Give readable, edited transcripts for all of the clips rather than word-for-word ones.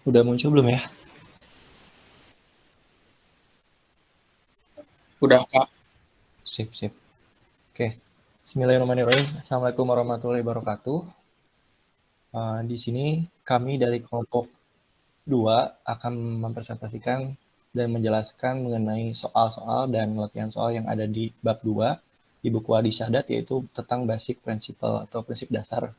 Udah muncul belum ya? Udah, Kak. Sip, sip. Oke. Bismillahirrahmanirrahim. Assalamualaikum warahmatullahi wabarakatuh. Di sini kami dari kelompok 2 akan mempresentasikan dan menjelaskan mengenai soal-soal dan latihan soal yang ada di bab 2 di buku Adi Syahdat, yaitu tentang basic principle atau prinsip dasar.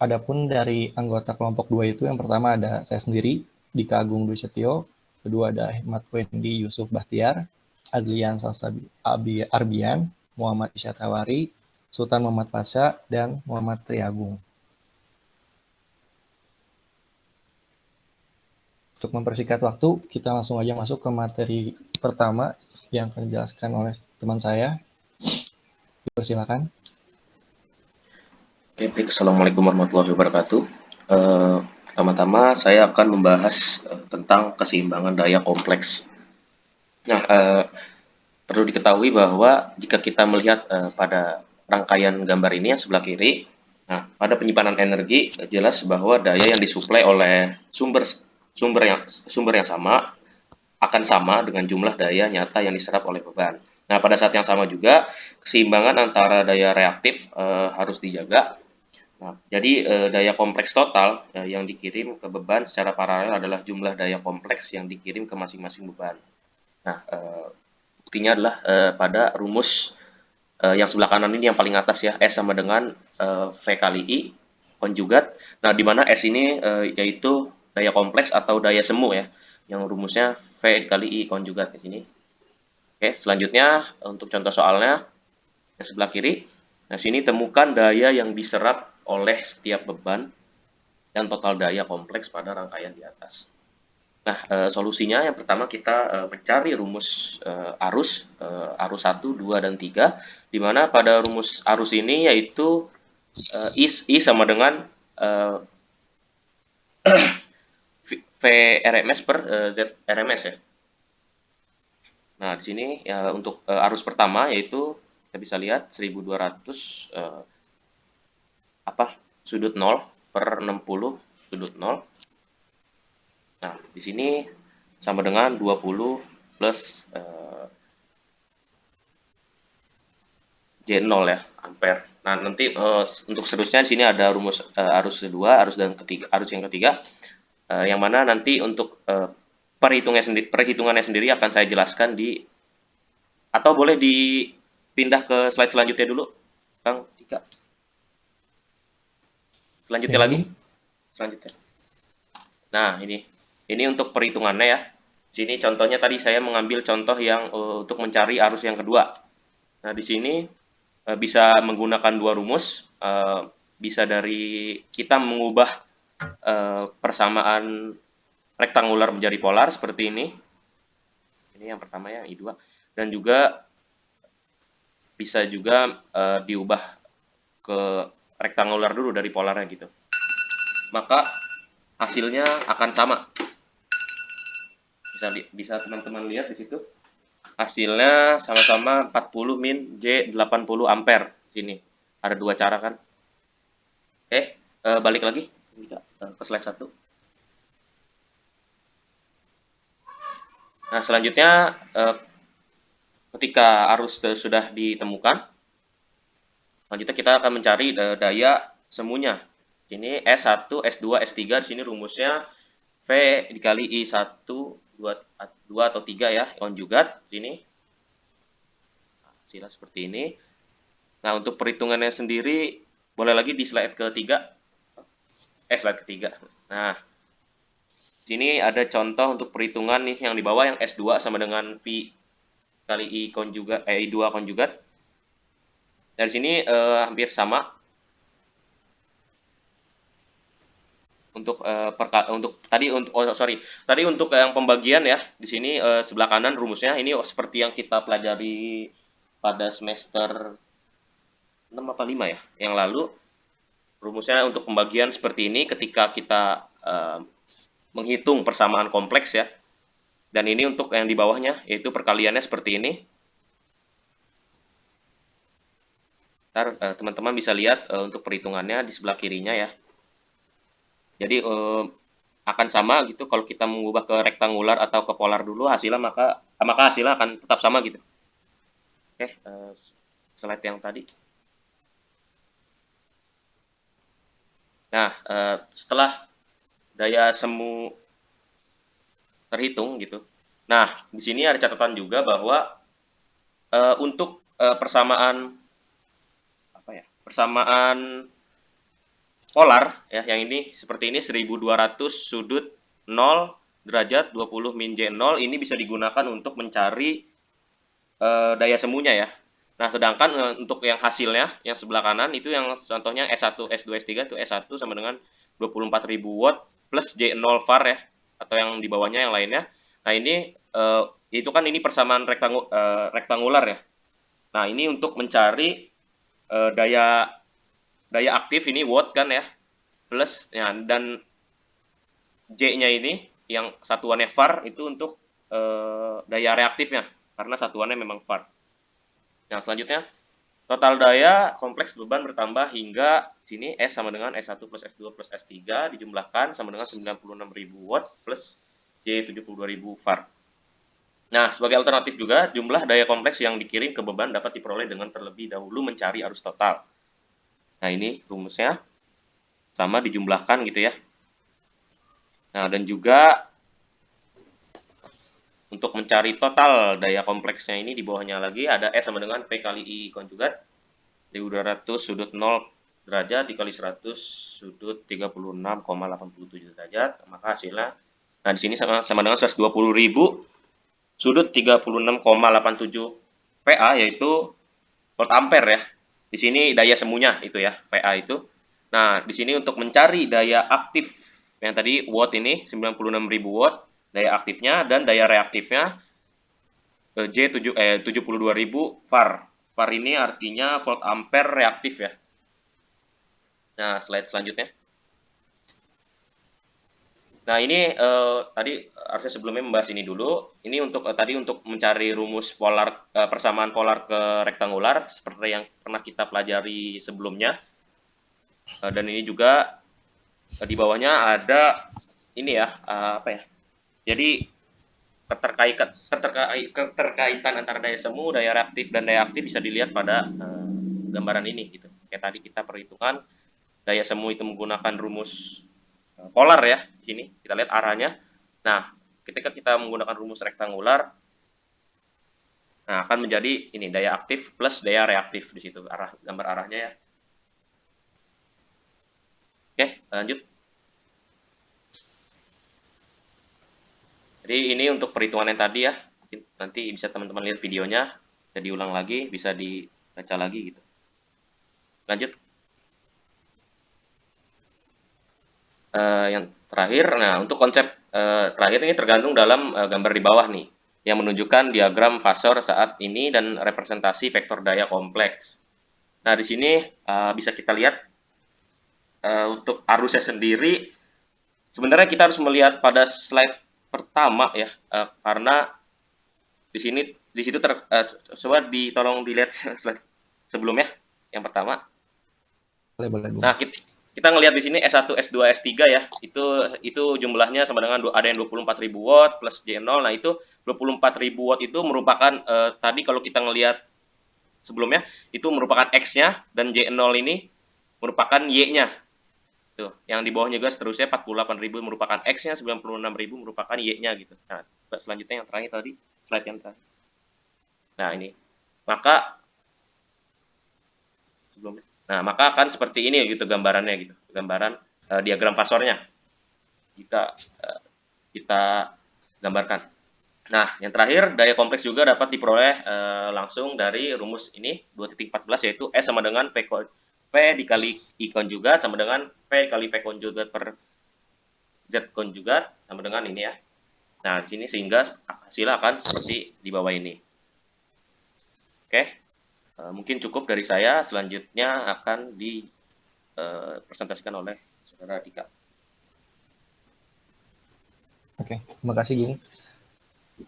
Adapun dari anggota kelompok 2 itu, yang pertama ada saya sendiri, Dika Agung Dwi Setio, kedua ada Ahmad Wendy Yusuf Bahtiar, Adlian Salsabi Arbian, Muhammad Isyatawari, Sultan Muhammad Pasha, dan Muhammad Triagung. Untuk mempersingkat waktu, kita langsung aja masuk ke materi pertama yang akan dijelaskan oleh teman saya. Silakan. Oke, baik. Assalamualaikum warahmatullahi wabarakatuh. Pertama-tama saya akan membahas tentang keseimbangan daya kompleks. Nah, perlu diketahui bahwa jika kita melihat pada rangkaian gambar ini yang sebelah kiri, nah, pada penyimpanan energi jelas bahwa daya yang disuplai oleh sumber yang sama akan sama dengan jumlah daya nyata yang diserap oleh beban. Nah, pada saat yang sama juga keseimbangan antara daya reaktif harus dijaga. Nah, jadi daya kompleks total yang dikirim ke beban secara paralel adalah jumlah daya kompleks yang dikirim ke masing-masing beban. Nah, buktinya adalah pada rumus yang sebelah kanan ini yang paling atas ya, S sama dengan V kali I konjugat. Nah, di mana S ini yaitu daya kompleks atau daya semu ya, yang rumusnya V kali I konjugat di sini. Oke, selanjutnya untuk contoh soalnya yang sebelah kiri. Nah, sini temukan daya yang diserap oleh setiap beban dan total daya kompleks pada rangkaian di atas. Nah, solusinya yang pertama kita mencari rumus arus 1, 2, dan 3, di mana pada rumus arus ini yaitu I sama dengan V RMS per Z RMS ya. Nah, di sini ya, untuk arus pertama yaitu kita bisa lihat 1200 sudut 0 per 60 sudut 0. Nah, di sini sama dengan 20 plus J0 ya, ampere. Nah, nanti untuk seterusnya di sini ada rumus arus kedua, arus yang ketiga, yang mana nanti untuk perhitungannya sendiri akan saya jelaskan atau boleh dipindah ke slide selanjutnya dulu, Kang Dika. Selanjutnya lagi, Ini selanjutnya. Nah, ini untuk perhitungannya ya. Sini contohnya tadi saya mengambil contoh yang untuk mencari arus yang kedua. Nah, di sini bisa menggunakan dua rumus, bisa dari kita mengubah persamaan rektangular menjadi polar seperti ini. Ini yang pertama ya, I2. Dan juga bisa juga diubah ke rektangular dulu dari polarnya gitu. Maka hasilnya akan sama. Bisa teman-teman lihat di situ. Hasilnya sama-sama 40 min J 80 ampere. Sini ada dua cara kan. Oke, balik lagi ke slide 1. Nah, selanjutnya ketika arus sudah ditemukan, selanjutnya kita akan mencari daya semuanya. Ini S1, S2, S3, di sini rumusnya V dikali I1, 2 atau 3 ya, konjugat. Sini hasilnya seperti ini. Nah, untuk perhitungannya sendiri, boleh lagi di slide ketiga. Slide ketiga. Nah, sini ada contoh untuk perhitungan nih yang di bawah yang S2 sama dengan V kali I konjugat, I2 konjugat. Dari sini hampir sama. Untuk tadi untuk yang pembagian ya, di sini sebelah kanan rumusnya ini seperti yang kita pelajari pada semester 6 apa 5 ya yang lalu. Rumusnya untuk pembagian seperti ini ketika kita menghitung persamaan kompleks ya. Dan ini untuk yang di bawahnya, yaitu perkaliannya seperti ini. Ntar teman-teman bisa lihat untuk perhitungannya di sebelah kirinya ya. Jadi akan sama gitu kalau kita mengubah ke rektangular atau ke polar dulu hasilnya maka hasilnya akan tetap sama gitu. Oke, slide yang tadi. Nah, setelah daya semu terhitung gitu. Nah, di sini ada catatan juga bahwa untuk persamaan polar ya, yang ini seperti ini 1200 sudut 0 derajat 20 min J0 ini bisa digunakan untuk mencari daya semunya ya. Nah, sedangkan untuk yang hasilnya yang sebelah kanan itu yang contohnya S1, S2, S3 itu S1 sama dengan 24.000 watt plus J0 var ya, atau yang di bawahnya yang lainnya. Nah, ini itu kan ini persamaan rektangular ya. Nah, ini untuk mencari daya aktif ini watt kan ya, plus ya, dan J-nya ini yang satuannya var itu untuk daya reaktifnya karena satuannya memang var. Nah, selanjutnya total daya kompleks beban bertambah hingga sini S sama dengan S1 plus S2 plus S3 dijumlahkan sama dengan 96.000 watt plus J 72.000 var. Nah, sebagai alternatif juga, jumlah daya kompleks yang dikirim ke beban dapat diperoleh dengan terlebih dahulu mencari arus total. Nah, ini rumusnya sama dijumlahkan gitu ya. Nah, dan juga untuk mencari total daya kompleksnya ini di bawahnya lagi ada S sama dengan V kali I konjugat 1200 sudut 0 derajat dikali 100 sudut 36,87 derajat, maka hasilnya nah di sini sama dengan 120.000 sudut 36,87 PA yaitu volt ampere ya. Di sini daya semuanya itu ya, PA itu. Nah, di sini untuk mencari daya aktif yang tadi watt ini 96.000 watt daya aktifnya dan daya reaktifnya J 72.000 var. Var ini artinya volt ampere reaktif ya. Nah, slide selanjutnya. Nah, ini tadi harusnya sebelumnya membahas ini dulu. Ini untuk tadi untuk mencari rumus polar persamaan polar ke rektangular seperti yang pernah kita pelajari sebelumnya. Dan ini juga di bawahnya ada ini ya, apa ya? Jadi keterkaitan antara daya semu, daya reaktif dan daya aktif bisa dilihat pada gambaran ini gitu. Kayak tadi kita perhitungan daya semu itu menggunakan rumus polar ya. Di sini kita lihat arahnya. Nah, ketika kita menggunakan rumus rektangular, nah akan menjadi ini daya aktif plus daya reaktif di situ arah gambar arahnya ya. Oke, lanjut. Jadi ini untuk perhitungan yang tadi ya. Nanti bisa teman-teman lihat videonya, bisa diulang lagi, bisa dibaca lagi gitu. Lanjut. Yang terakhir, nah untuk konsep terakhir ini tergantung dalam gambar di bawah nih, yang menunjukkan diagram fasor saat ini dan representasi vektor daya kompleks. Nah di sini bisa kita lihat untuk arusnya sendiri, sebenarnya kita harus melihat pada slide pertama ya, karena di situ coba tolong dilihat slide sebelumnya, yang pertama. Boleh. Nah, kita ngelihat di sini S1, S2, S3 ya. Itu jumlahnya sama dengan ada yang 24.000 watt plus J0. Nah, itu 24.000 watt itu merupakan tadi kalau kita ngelihat sebelumnya itu merupakan X-nya dan J0 ini merupakan Y-nya. Tuh, yang di bawahnya juga seterusnya 48.000 merupakan X-nya, 96.000 merupakan Y-nya gitu. Nah, selanjutnya yang terakhir tadi, slide yang terakhir. Nah, ini. Maka sebelumnya. Nah, maka akan seperti ini gitu gambarannya gitu. Gambaran diagram fasornya. Kita gambarkan. Nah, yang terakhir daya kompleks juga dapat diperoleh langsung dari rumus ini 2.14 yaitu S sama dengan V dikali I konjugat sama dengan V kali V konjugat per Z konjugat sama dengan ini ya. Nah, di sini sehingga hasilnya akan seperti di bawah ini. Oke. Mungkin cukup dari saya, selanjutnya akan dipresentasikan oleh Saudara Dika. Oke, terima kasih Gung.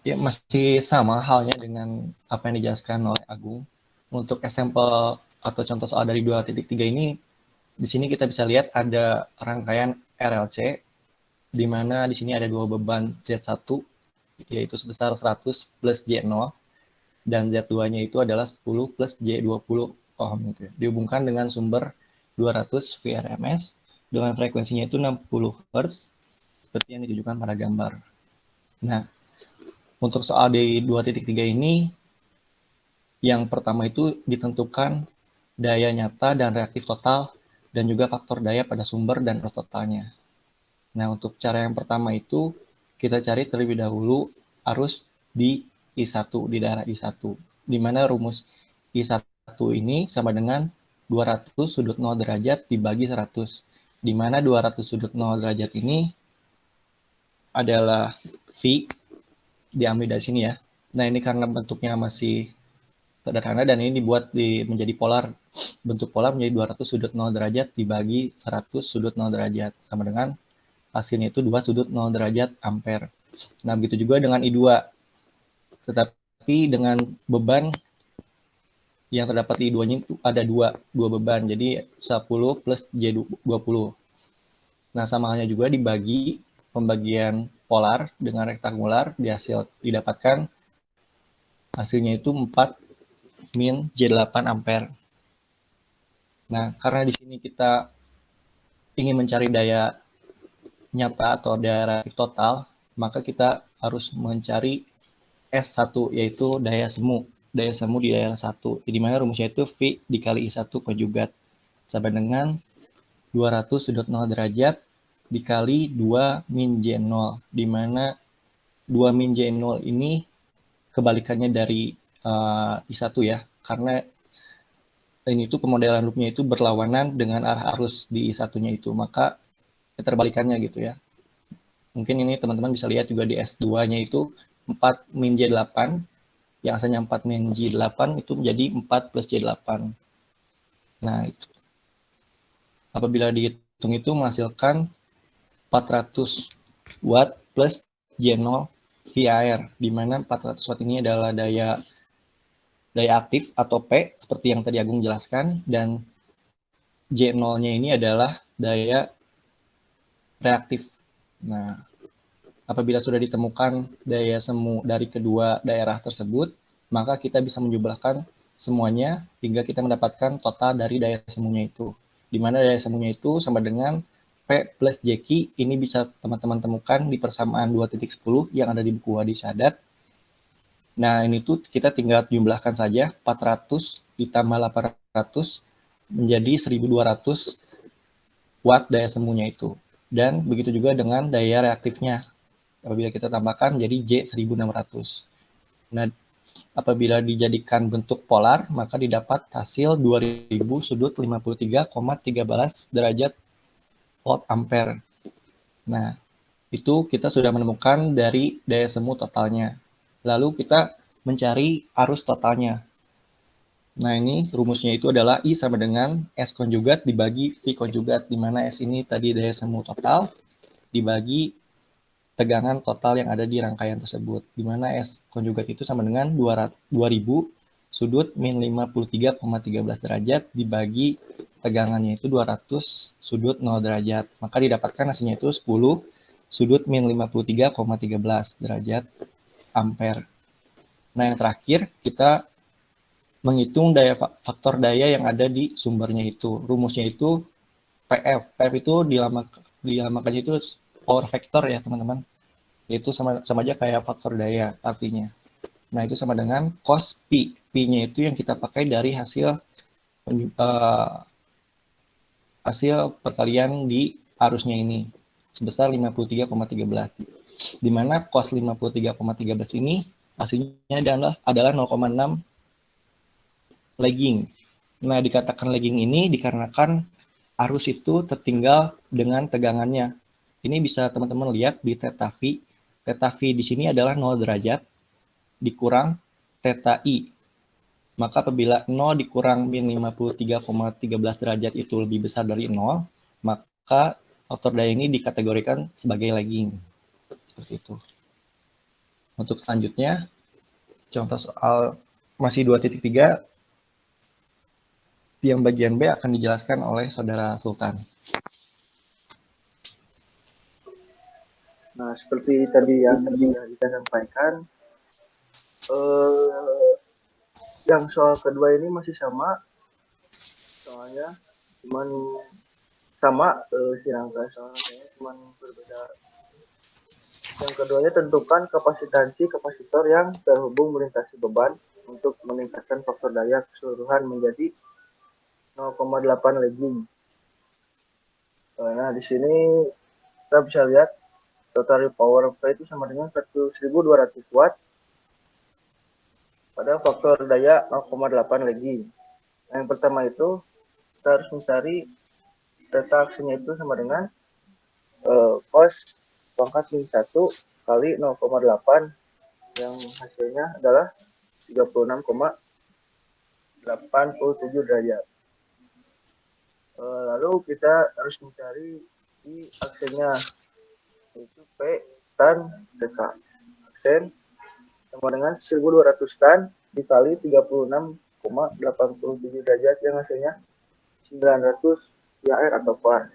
Ya, masih sama halnya dengan apa yang dijelaskan oleh Agung. Untuk sampel atau contoh soal dari 2.3 ini, di sini kita bisa lihat ada rangkaian RLC, di mana di sini ada dua beban Z1, yaitu sebesar 100 plus J0, dan Z2-nya itu adalah 10 plus J20 ohm. Gitu. Dihubungkan dengan sumber 200 VRMS dengan frekuensinya itu 60 Hz, seperti yang ditunjukkan pada gambar. Nah, untuk soal di 2.3 ini, yang pertama itu ditentukan daya nyata dan reaktif total, dan juga faktor daya pada sumber dan arus totalnya. Nah, untuk cara yang pertama itu, kita cari terlebih dahulu arus di I1, di daerah I1, di mana rumus I1 ini sama dengan 200 sudut 0 derajat dibagi 100, di mana 200 sudut 0 derajat ini adalah V, diambil dari sini ya. Nah, ini karena bentuknya masih sederhana dan ini dibuat menjadi polar. Bentuk polar menjadi 200 sudut 0 derajat dibagi 100 sudut 0 derajat, sama dengan hasilnya itu 2 sudut 0 derajat ampere. Nah, begitu juga dengan I2. Tetapi dengan beban yang terdapat di I2-nya itu ada dua beban, jadi 10 plus J20. Nah, sama halnya juga dibagi pembagian polar dengan rektangular, didapatkan hasilnya itu 4 min J8 ampere. Nah, karena di sini kita ingin mencari daya nyata atau daya reaktif total, maka kita harus mencari S1, yaitu daya semu di daerah 1. Di mana rumusnya itu V dikali I1 konjugat sama dengan 200 sudut 0 derajat dikali 2 min J0, di mana 2 min J0 ini kebalikannya dari I1 ya, karena ini tuh pemodelan loopnya itu berlawanan dengan arah arus di I1-nya itu, maka keterbalikannya gitu ya. Mungkin ini teman-teman bisa lihat juga di S2-nya itu 4 min J8, yang asalnya 4 min J8 itu menjadi 4 plus J8. Nah, itu. Apabila dihitung itu menghasilkan 400 watt plus J0 VAR, di mana 400 watt ini adalah daya aktif atau P, seperti yang tadi Agung jelaskan, dan J0-nya ini adalah daya reaktif. Nah, apabila sudah ditemukan daya semu dari kedua daerah tersebut, maka kita bisa menjumlahkan semuanya hingga kita mendapatkan total dari daya semunya itu. Di mana daya semunya itu sama dengan P plus JQ, ini bisa teman-teman temukan di persamaan 2.10 yang ada di buku Wadi Sadat. Nah, ini tuh kita tinggal jumlahkan saja 400 ditambah 800 menjadi 1200 watt daya semunya itu. Dan begitu juga dengan daya reaktifnya. Apabila kita tambahkan jadi J1600. Nah, apabila dijadikan bentuk polar, maka didapat hasil 2000 sudut 53,13 derajat volt ampere. Nah, itu kita sudah menemukan dari daya semu totalnya. Lalu kita mencari arus totalnya. Nah, ini rumusnya itu adalah I sama dengan S konjugat dibagi V konjugat, di mana S ini tadi daya semu total dibagi tegangan total yang ada di rangkaian tersebut, di mana S konjugat itu sama dengan 2000 sudut min 53,13 derajat dibagi tegangannya itu 200 sudut 0 derajat. Maka didapatkan hasilnya itu 10 sudut min 53,13 derajat ampere. Nah, yang terakhir kita menghitung faktor daya yang ada di sumbernya itu. Rumusnya itu PF. PF itu dilamakannya itu power factor ya, teman-teman. Itu sama aja kayak faktor daya artinya. Nah, itu sama dengan cos P. P-nya itu yang kita pakai dari hasil perkalian di arusnya ini sebesar 53,13. Di mana cos 53,13 ini hasilnya adalah 0,6 lagging. Nah, dikatakan lagging ini dikarenakan arus itu tertinggal dengan tegangannya. Ini bisa teman-teman lihat di theta V. Theta V di sini adalah 0 derajat dikurang theta I. Maka apabila 0 dikurang min 53,13 derajat itu lebih besar dari 0, maka faktor daya ini dikategorikan sebagai lagging. Seperti itu. Untuk selanjutnya, contoh soal masih 2.3, yang bagian B akan dijelaskan oleh Saudara Sultan. Nah, seperti tadi yang sudah kita sampaikan, yang soal kedua ini masih sama, soalnya cuman sama si rangka soalnya cuman berbeda. Yang keduanya tentukan kapasitansi kapasitor yang terhubung melintasi beban untuk meningkatkan faktor daya keseluruhan menjadi 0,8 legging. Nah, di sini kita bisa lihat total power output itu sama dengan 1200 watt pada faktor daya 0,8 legging. Nah, yang pertama itu kita harus mencari data aksinya itu sama dengan cos pangkat min 1 kali 0,8 yang hasilnya adalah 36,87 derajat. Lalu kita harus mencari di aksennya, yaitu P tan DK. Aksen sama dengan 1200 tan dikali 36,87 derajat yang hasilnya 900 IAR atau VAR.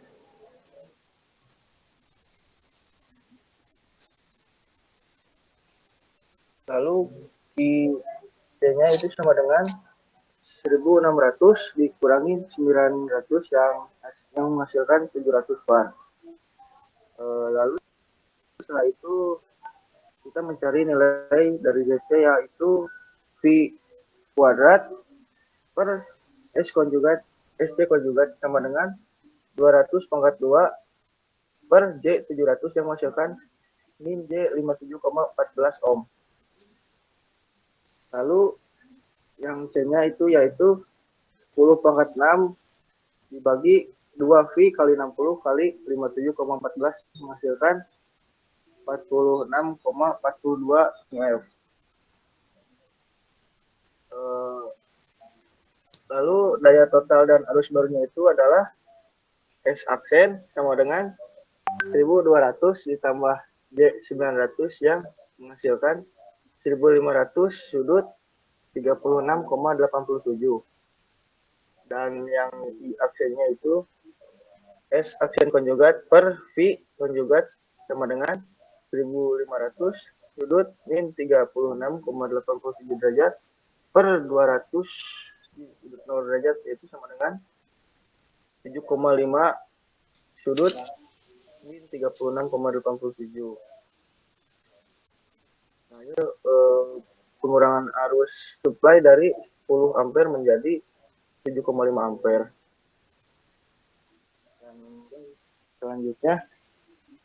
Lalu I-nya itu sama dengan 1600 dikurangi 900 yang menghasilkan 700 VAR. Lalu setelah itu kita mencari nilai dari DC yaitu V kuadrat per S konjugat SC konjugat sama dengan 200 pangkat 2 per J 700 yang menghasilkan min J 57,14 ohm. Lalu yang C-nya itu yaitu 10 pangkat 6 dibagi 2V kali 60 kali 57,14 menghasilkan 46,42 mF. Lalu daya total dan arus barunya itu adalah S aksen sama dengan 1200 ditambah J 900 yang menghasilkan 1500 sudut 36,87. Dan yang I aksennya itu S aksen konjugat per V konjugat sama dengan 1500 sudut min 36,87 derajat per 200 sudut 0 derajat, yaitu sama dengan 7,5 sudut min 36,87. Nah, ini pengurangan arus supply dari 10 ampere menjadi 7,5 ampere. Dan selanjutnya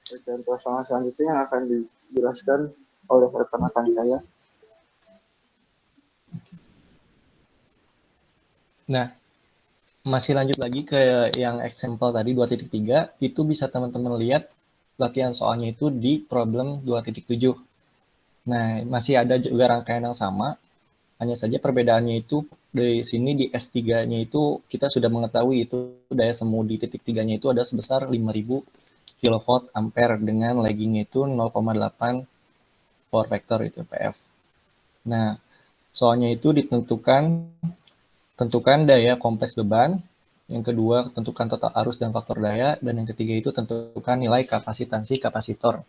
contoh selanjutnya yang akan dijelaskan oleh rekan-rekan saya. Nah, masih lanjut lagi ke yang example tadi 2.3, itu bisa teman-teman lihat latihan soalnya itu di problem 2.7. Nah, masih ada juga rangkaian yang sama, hanya saja perbedaannya itu dari sini di S3-nya itu kita sudah mengetahui itu daya semu di titik 3-nya itu ada sebesar 5000 kV ampere dengan laggingnya itu 0,8 power factor itu PF. Nah, soalnya itu tentukan daya kompleks beban, yang kedua tentukan total arus dan faktor daya, dan yang ketiga itu tentukan nilai kapasitansi kapasitor.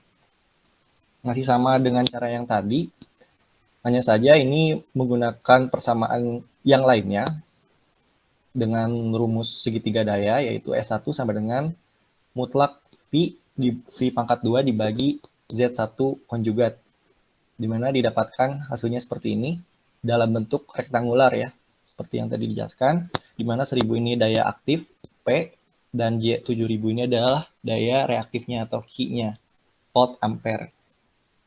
Masih sama dengan cara yang tadi, hanya saja ini menggunakan persamaan yang lainnya dengan rumus segitiga daya, yaitu S1 sama dengan mutlak V pangkat 2 dibagi Z1 konjugat, di mana didapatkan hasilnya seperti ini dalam bentuk rektangular ya, seperti yang tadi dijelaskan, di mana 1000 ini daya aktif P dan J7000 ini adalah daya reaktifnya atau Q-nya, volt ampere.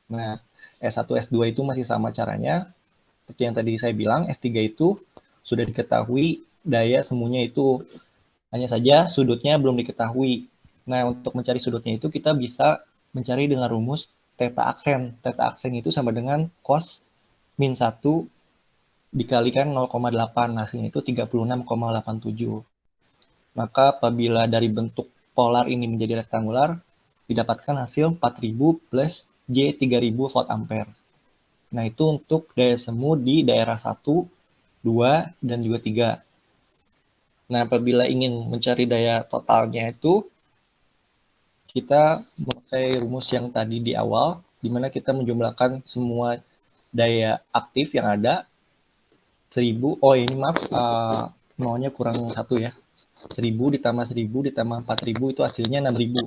Nah, S1, S2 itu masih sama caranya, seperti yang tadi saya bilang, S3 itu sudah diketahui daya semuanya itu, hanya saja sudutnya belum diketahui. Nah, untuk mencari sudutnya itu kita bisa mencari dengan rumus theta aksen. Theta aksen itu sama dengan cos min 1 dikalikan 0,8, hasilnya itu 36,87. Maka apabila dari bentuk polar ini menjadi rektangular, didapatkan hasil 4000 plus J 3000 volt ampere. Nah, itu untuk daya semu di daerah 1, 2, dan juga 3. Nah, apabila ingin mencari daya totalnya itu, kita memakai rumus yang tadi di awal, di mana kita menjumlahkan semua daya aktif yang ada 1000. Oh ini maaf, nolnya kurang 1 ya. 1000 ditambah 1000 ditambah 4000 itu hasilnya 6000.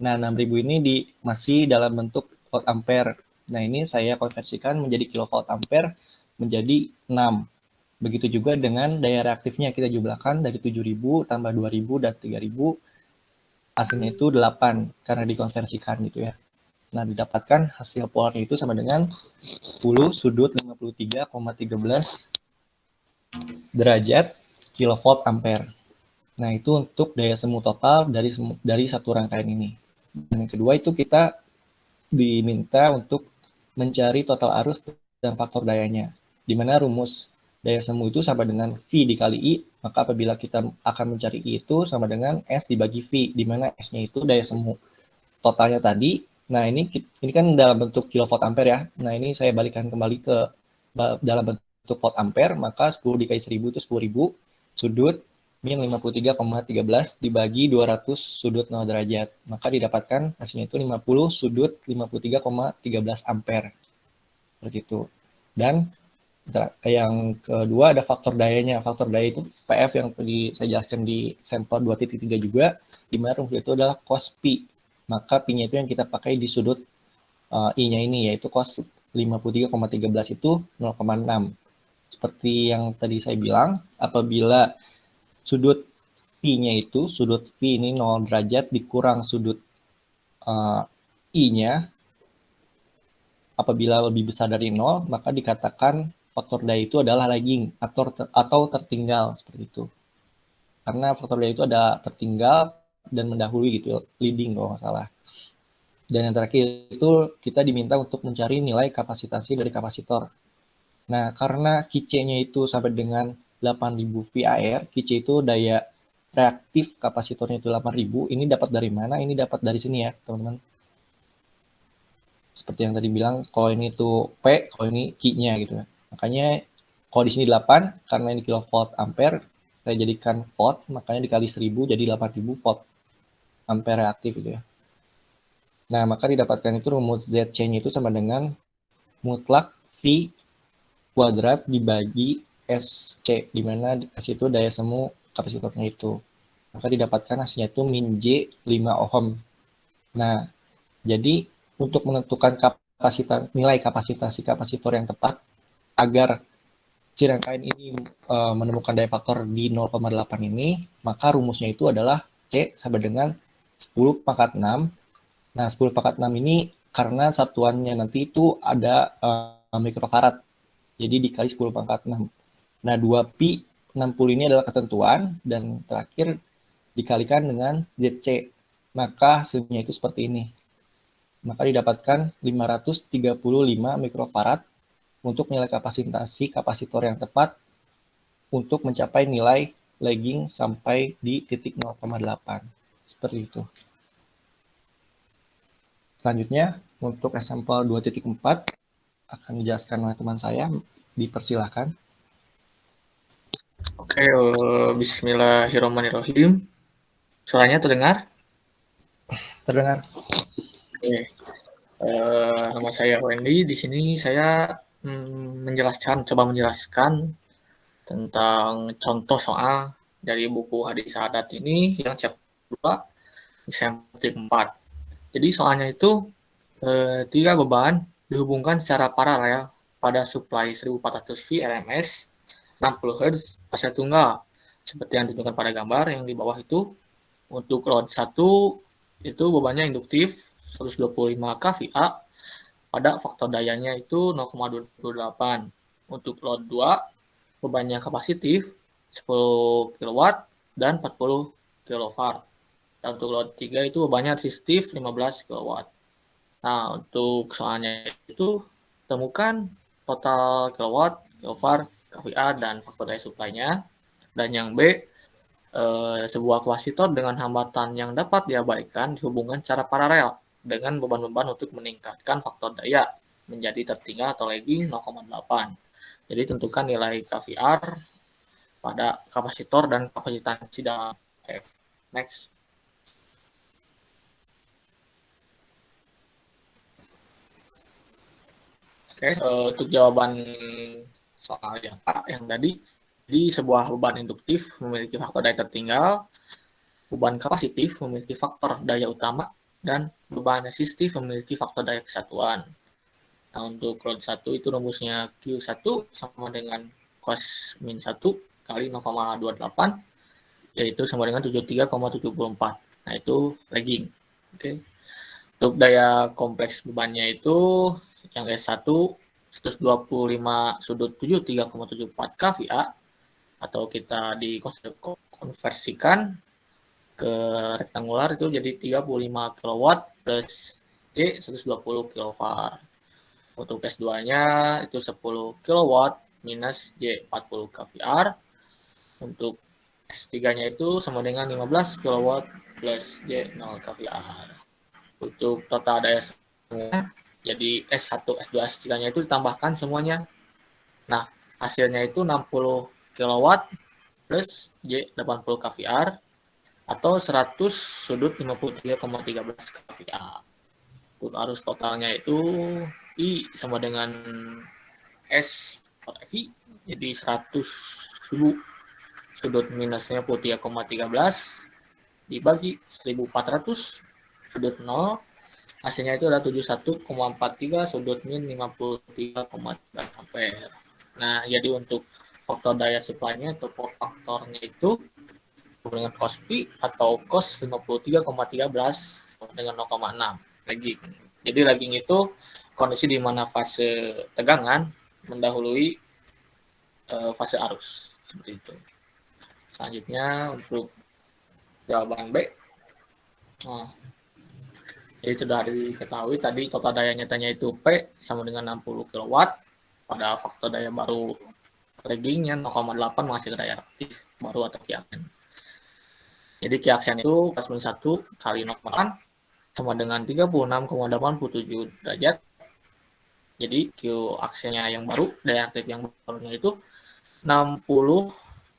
Nah 6000 ini masih dalam bentuk volt ampere. Nah ini saya konversikan menjadi kilovolt ampere menjadi 6. Begitu juga dengan daya reaktifnya, kita jumlahkan dari 7000 tambah 2000 dan 3000, hasilnya itu 8 karena dikonversikan gitu ya. Nah, didapatkan hasil polarnya itu sama dengan 10 sudut 53,13 derajat kilovolt ampere. Nah, itu untuk daya semu total dari satu rangkaian ini. Dan yang kedua itu kita diminta untuk mencari total arus dan faktor dayanya, di mana rumus daya semu itu sama dengan V dikali I, maka apabila kita akan mencari I itu sama dengan S dibagi V, di mana S-nya itu daya semu totalnya tadi. Nah, ini kan dalam bentuk kilovolt ampere ya. Nah, ini saya balikan kembali ke dalam bentuk volt ampere, maka 10 dikali 1000 itu 10.000, sudut min 53,13 dibagi 200 sudut 0 derajat. Maka didapatkan hasilnya itu 50 sudut 53,13 ampere. Seperti itu. Dan yang kedua ada faktor dayanya. Faktor daya itu PF yang tadi saya jelaskan di sampel 2.3 juga, di mana rumus itu adalah cos pi. Maka pi-nya itu yang kita pakai di sudut I-nya ini, yaitu cos 53,13 itu 0,6. Seperti yang tadi saya bilang, apabila sudut pi-nya itu, sudut pi ini 0 derajat dikurang sudut I-nya, apabila lebih besar dari 0, maka dikatakan faktor daya itu adalah lagging atau tertinggal, seperti itu. Karena faktor daya itu ada tertinggal dan mendahului gitu, leading kalau nggak salah. Dan yang terakhir itu kita diminta untuk mencari nilai kapasitasi dari kapasitor. Nah, karena Qc-nya itu sampai dengan 8000 VAR, Qc itu daya reaktif kapasitornya itu 8000, ini dapat dari mana? Ini dapat dari sini ya, teman-teman. Seperti yang tadi bilang, kalau ini tuh P, kalau ini Q-nya gitu ya. Makanya kalau di sini 8, karena ini kilovolt ampere, saya jadikan volt, makanya dikali 1000 jadi 8000 volt ampere reaktif gitu ya. Nah, maka didapatkan itu rumus ZC-nya itu sama dengan mutlak V kuadrat dibagi SC, di mana S itu daya semu kapasitornya itu. Maka didapatkan hasilnya itu min J 5 ohm. Nah, jadi untuk menentukan nilai kapasitasi kapasitor yang tepat agar si rangkaian ini menemukan daya faktor di 0,8 ini, maka rumusnya itu adalah C sama dengan 10 pangkat 6. Nah, 10 pangkat 6 ini karena satuannya nanti itu ada mikrofarad. Jadi dikali 10 pangkat 6. Nah, 2 pi 60 ini adalah ketentuan, dan terakhir dikalikan dengan ZC. Maka hasilnya itu seperti ini. Maka didapatkan 535 mikrofarad untuk nilai kapasitasi kapasitor yang tepat untuk mencapai nilai lagging sampai di titik 0,8. Seperti itu. Selanjutnya, untuk example 2.4 akan dijelaskan oleh teman saya. Dipersilahkan. Oke, bismillahirrahmanirrahim. Suaranya terdengar? Terdengar. Oke. Nama saya Wendy. Di sini saya coba menjelaskan tentang contoh soal dari buku Hadis Saadat ini yang chapter 2, example 4. Jadi soalnya itu 3 beban dihubungkan secara paralel pada supply 1400 V RMS 60 Hz fase tunggal, seperti yang ditunjukkan pada gambar yang di bawah itu. Untuk load 1 itu bebannya induktif 125 kVA pada faktor dayanya itu 0,28. Untuk load 2 bebannya kapasitif 10 kW dan 40 kV. Dan untuk load 3 itu bebannya resistif 15 kW. Nah, untuk soalnya itu temukan total kilowatt, kilovar, kVA, dan faktor daya supply-nya. Dan yang B, sebuah kapasitor dengan hambatan yang dapat diabaikan dihubungkan secara paralel dengan beban-beban untuk meningkatkan faktor daya menjadi tertinggal atau lagging 0,8. Jadi tentukan nilai kVR pada kapasitor dan kapasitansi dalam F. Next. Untuk jawaban soal yang A yang tadi, jadi sebuah beban induktif memiliki faktor daya tertinggal, beban kapasitif memiliki faktor daya utama, dan beban resistif memiliki faktor daya kesatuan. Nah, untuk load 1 itu rumusnya Q1 sama dengan cos min 1 kali 0,28, yaitu sama dengan 73,74. Nah, itu lagging. Oke. Untuk daya kompleks bebannya itu yang S1 125 sudut 73,74 kVA, atau kita dikonversikan ke rektangular itu jadi 35 kW plus J 120 kV. Untuk S2-nya itu 10 kW minus J 40 kVAR. Untuk S3-nya itu sama dengan 15 kW plus J 0 kVAR. Untuk total daya semua, jadi S1, S2, S3-nya itu ditambahkan semuanya. Nah, hasilnya itu 60 kW plus J 80 kVAR atau 100 sudut 53,13 kVA. Untuk arus totalnya itu I sama dengan S per FI, jadi 100.000 sudut minusnya 53,13 dibagi 1400 sudut 0, hasilnya itu adalah 71,43 sudut min 53,3 ampere. Nah, jadi untuk faktor daya supply-nya atau power faktornya itu dengan cos P atau cos 53,13 dengan 0,6 lagging. Jadi lagging itu kondisi di mana fase tegangan mendahului fase arus, seperti itu. Selanjutnya untuk jawaban B. Nah, jadi sudah diketahui tadi total daya nyatanya itu P sama dengan 60 kW pada faktor daya baru laggingnya 0,8 menghasilkan daya aktif baru atau kiaksian. Jadi kiaksian itu cos min 1 kali 0,8 sama dengan 36,87 derajat. Jadi Q aksinya yang baru, daya aktif yang barunya itu 60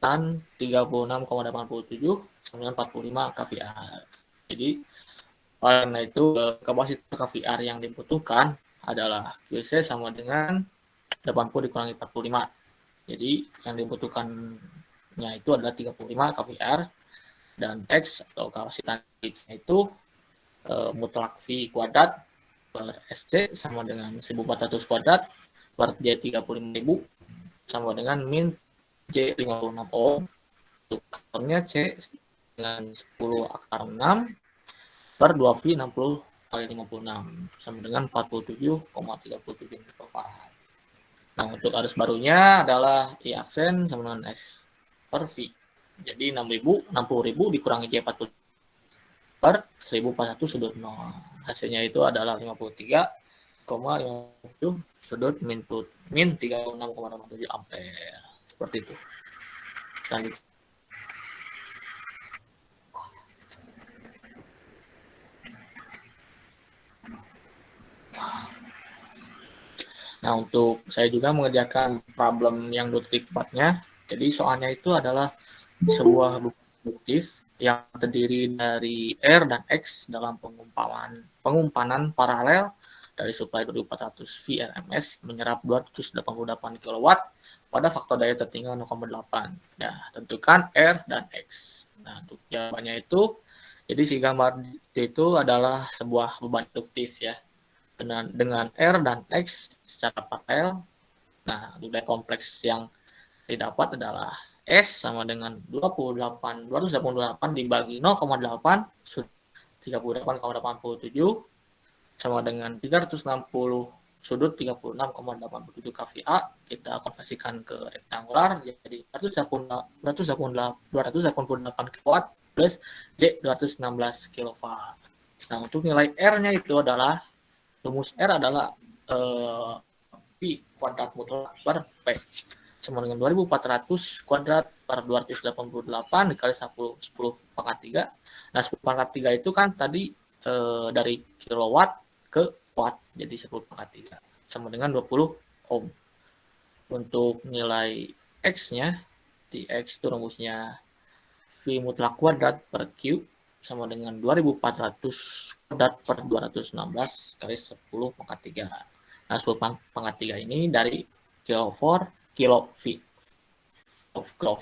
tan 36,87 sama dengan 45 kVA. Jadi karena itu kapasitor kVAR yang dibutuhkan adalah QC sama dengan 80 dikurangi 45. Jadi yang dibutuhkannya itu adalah 35 kVAR dan X atau kapasitasnya itu mutlak V kuadrat per SC sama dengan 1400 kuadrat per J 35.000 sama dengan min J 56 ohm. Untuk akarnya C dengan 10 akar 6 per 2V 60 kali 56 sama dengan 47,37 mikrofarad. Nah, untuk arus barunya adalah I aksen sama dengan S per V. Jadi 60.000 dikurangi J 40 per 1041 sudut 0. Hasilnya itu adalah 53,50 sudut min 36,87 ampere. Seperti itu. Selanjutnya. Nah, untuk saya juga mengerjakan problem yang deduktif 4-nya. Jadi soalnya itu adalah sebuah buku deduktif yang terdiri dari R dan X dalam pengumpanan paralel dari suplai 2400 VRMS menyerap 288 kW pada faktor daya tertinggal 0,8. Nah, tentukan R dan X. Nah, untuk jawabannya itu, jadi si gambar itu adalah sebuah beban induktif ya. Dengan R dan X secara paralel. Nah, daya kompleks yang didapat adalah S sama dengan 288 dibagi 0,8 38,87 sama dengan 360 sudut 36,87 kVA. Kita konversikan ke rektangular jadi 288 kW plus J 216 kV. Nah, untuk nilai R-nya itu adalah rumus R adalah Pi kuadrat mutlak per P sama dengan 2400 kuadrat per 288 dikali 10 pangkat 3. Nah, 10 pangkat 3 itu kan tadi dari kilowatt ke watt, jadi 10 pangkat 3 sama dengan 20 ohm. Untuk nilai X-nya, di X itu rumusnya V mutlak kuadrat per Q sama dengan 2400 kuadrat per 216 kali 10 pangkat 3. Nah, 10 pangkat 3 ini dari kilo of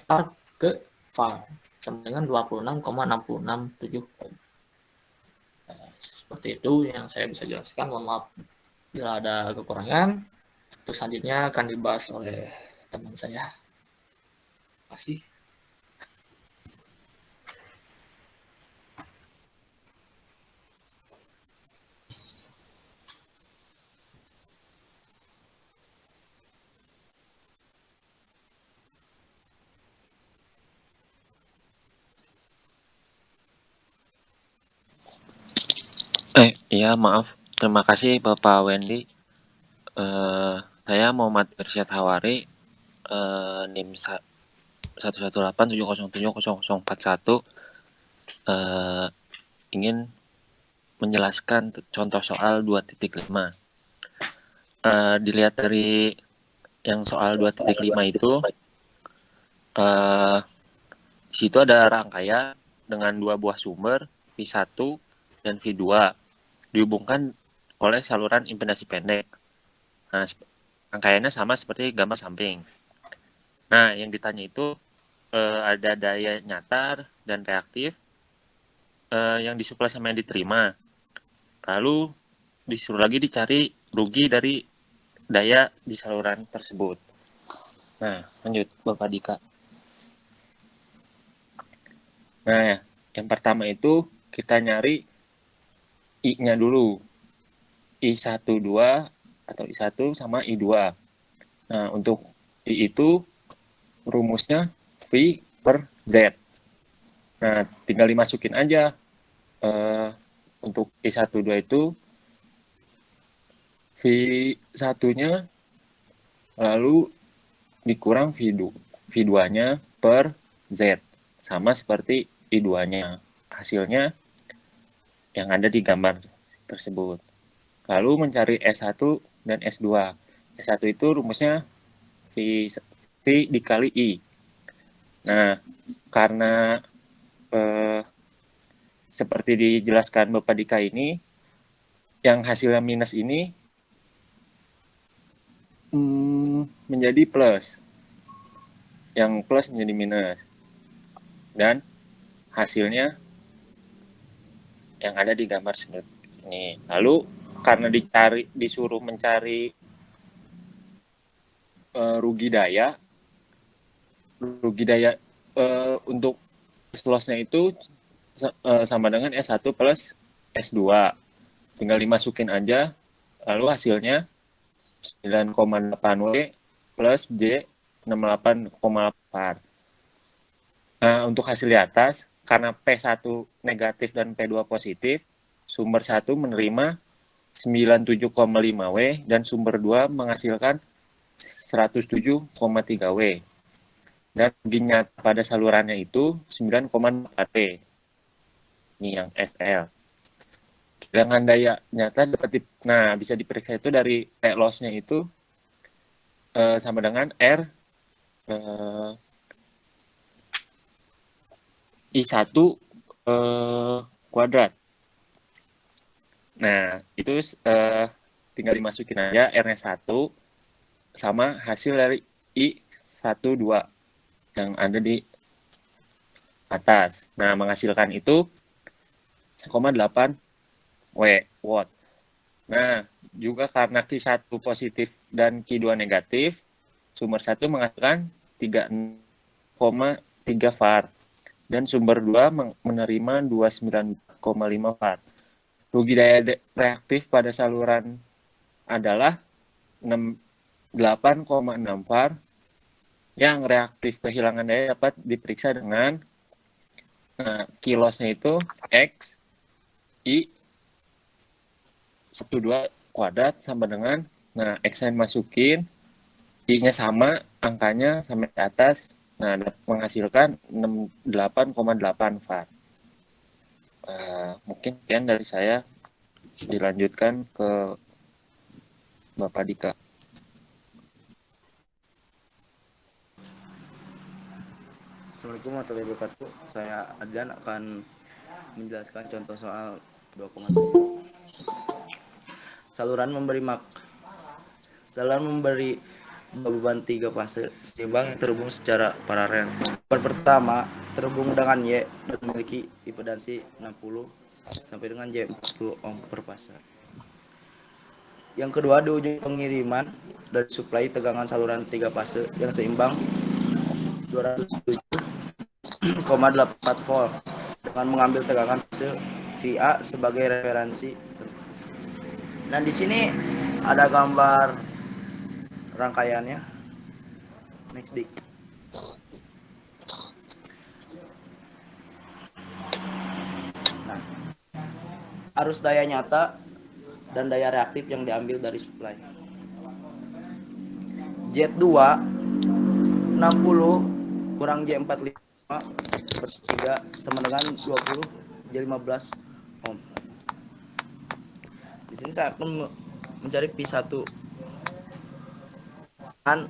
var ke var sama dengan 26,667 ohm. Seperti itu yang saya bisa jelaskan. Mohon maaf bila ada kekurangan. Untuk selanjutnya akan dibahas oleh teman saya. Terima kasih. Iya maaf. Terima kasih Bapak Wendy. Saya Muhammad Irsyad Hawari, NIM 11870070041, ingin menjelaskan contoh soal 2.5. Dilihat dari yang soal 2.5 itu, di situ ada rangkaian dengan dua buah sumber V1 dan V2 dihubungkan oleh saluran impedasi pendek. Nah, rangkaiannya sama seperti gambar samping. Nah, yang ditanya itu ada daya nyata dan reaktif yang disuplai sama yang diterima. Lalu disuruh lagi dicari rugi dari daya di saluran tersebut. Nah, lanjut Bapak Dika. Nah, yang pertama itu kita nyari I-nya dulu. I12 atau I1 sama I2. Nah, untuk I itu rumusnya V per Z. Nah, tinggal dimasukin aja. Untuk I12 itu V1-nya lalu dikurang V2-nya per Z. Sama seperti I2-nya. Hasilnya yang ada di gambar tersebut. Lalu mencari S1 dan S2. S1 itu rumusnya V dikali I. Nah, karena seperti dijelaskan Bapak Dika ini, yang hasilnya minus ini menjadi plus. Yang plus menjadi minus. Dan hasilnya yang ada di gambar ini. Lalu karena disuruh mencari rugi daya untuk loss-nya itu sama dengan S1 plus S2. Tinggal dimasukin aja, lalu hasilnya 9,8 W plus J 68,8. Nah, untuk hasil di atas, karena P1 negatif dan P2 positif, sumber 1 menerima 97,5 W dan sumber 2 menghasilkan 107,3 W. Dan ruginya pada salurannya itu 9,4 W. Ini yang SL. Dengan daya nyata dapat bisa diperiksa itu dari P loss-nya itu sama dengan R I1 kuadrat. Nah, itu tinggal dimasukin aja R-nya 1 sama hasil dari I12 yang ada di atas. Nah, menghasilkan itu 1,8 watt. Nah, juga karena Q1 positif dan Q2 negatif, sumber 1 menghasilkan 3,3 var dan sumber 2 menerima 29,5 var. Rugi daya reaktif pada saluran adalah 8,6 var yang reaktif kehilangan daya dapat diperiksa dengan kilosnya itu X I 12 kuadrat sama dengan X-nya masukin, I-nya sama, angkanya sampai ke atas, menghasilkan 68,8 var. Mungkin sekian dari saya, dilanjutkan ke Bapak Dika. Assalamualaikum warahmatullahi wabarakatuh. Saya Adrian akan menjelaskan contoh soal 2,7. Saluran memberi Saluran memberi beban 3 fase seimbang yang terhubung secara paralel. Beban pertama terhubung dengan Y dan memiliki impedansi 60 sampai dengan J 40 ohm per fase. Yang kedua, di ujung pengiriman dari suplai tegangan saluran 3 fase yang seimbang 207,84 volt dengan mengambil tegangan fase VA sebagai referensi. Nah, di sini ada gambar rangkaiannya. Next dik. Nah, arus daya nyata dan daya reaktif yang diambil dari suplai. J2 60 kurang J45 per 3 sama dengan 20 J15 ohm. Di sini saya akan mencari P1 dengan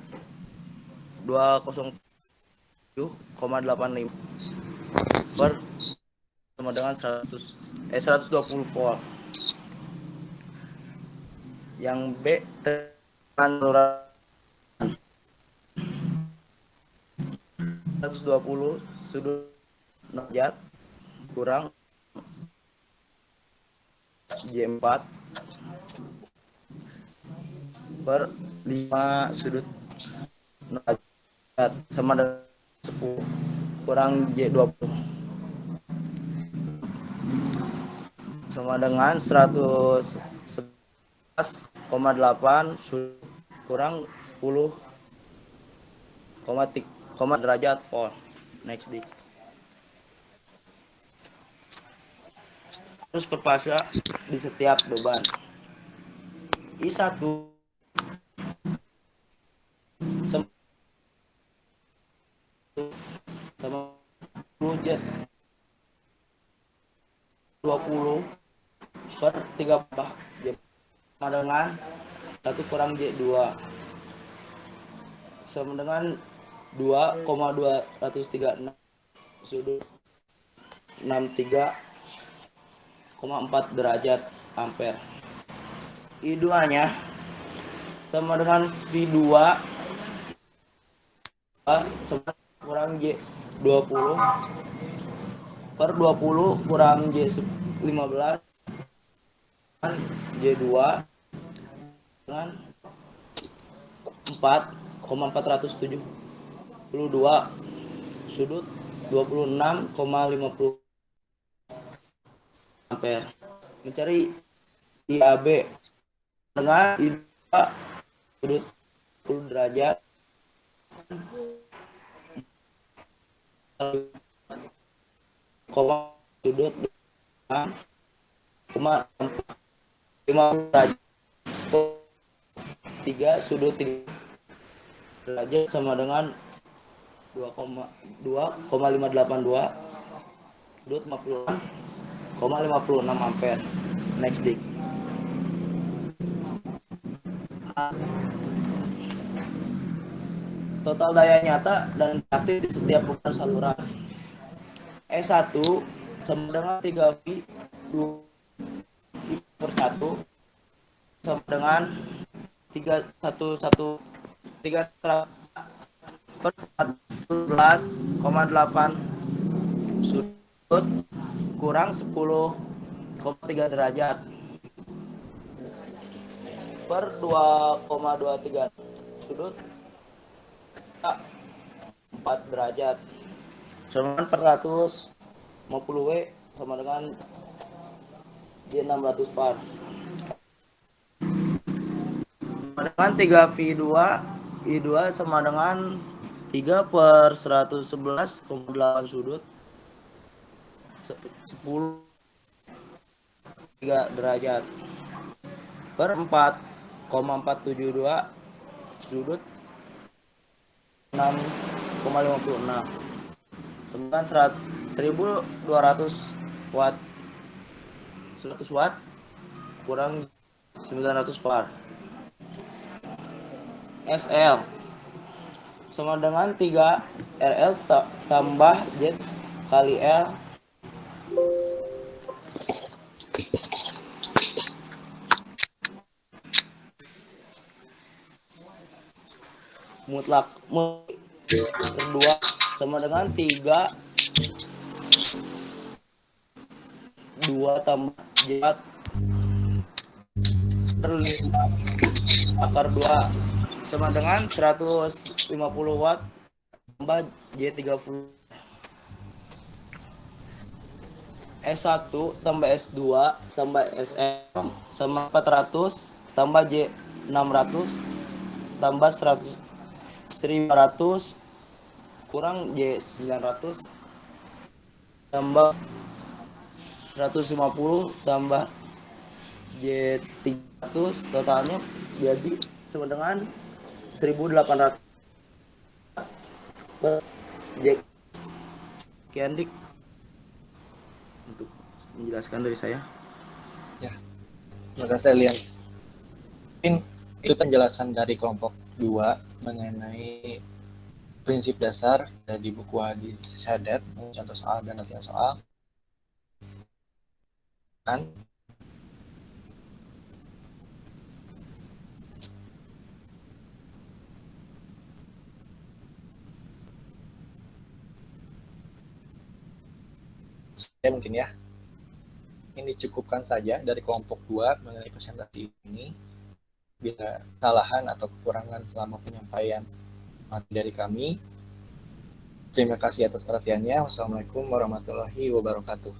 207,85 per sama dengan 120 volt. Yang B tekan saluran 120 sudut derajat kurang J4 per 5 sudut derajat sama dengan 10 kurang J20 sama dengan 111,8 sudut kurang 10,3 derajat volt. Next dik. Terus per fase di setiap beban. I1 sama 10 jet 20 per 3 sama dengan 1 kurang J2 sama dengan 2,236 sudut 63,4 derajat ampere. I2 nya sama dengan V2 sama kurang J20 per 20 kurang J15 J2 dengan 4,472 sudut 26,50 ampere. Mencari IAB dengan I2 sudut 10 derajat sudut 5 derajat 3 sudut 3 derajat sama dengan 2,582 sudut 56,56 ampere. Next dik. Total daya nyata dan reaktif di setiap beban saluran. E1 sama dengan 3V 2 per 1 sama dengan 311 per 11,8 sudut kurang 10,3 derajat per 2,23 sudut 4 derajat sama dengan 450 W sama dengan J600 var dengan 3V2 I2 sama dengan 3 per 111,8 sudut 10,3 derajat per 4,472 sudut 6,56 dengan 1200 watt 100 watt kurang 900 var. SL sama dengan 3 RL tambah Z kali L mutlak kedua sama dengan 3 2 tambah J per 5 akar 2 sama dengan 150 watt tambah J30. S1 tambah S2 tambah SM sama 400 tambah J600 tambah 1500 kurang J900 tambah 150 tambah J300 totalnya jadi sama dengan 1800 J. Sekian Dik untuk menjelaskan dari saya. Ya, terima kasih Lian. Mungkin itu penjelasan dari kelompok 2 mengenai prinsip dasar di buku hadis syahadat, contoh soal dan latihan soal. Kan? Mungkin ya. Ini cukupkan saja dari kelompok 2 mengenai presentasi ini. Bila kesalahan atau kekurangan selama penyampaian materi dari kami, terima kasih atas perhatiannya. Wassalamualaikum warahmatullahi wabarakatuh.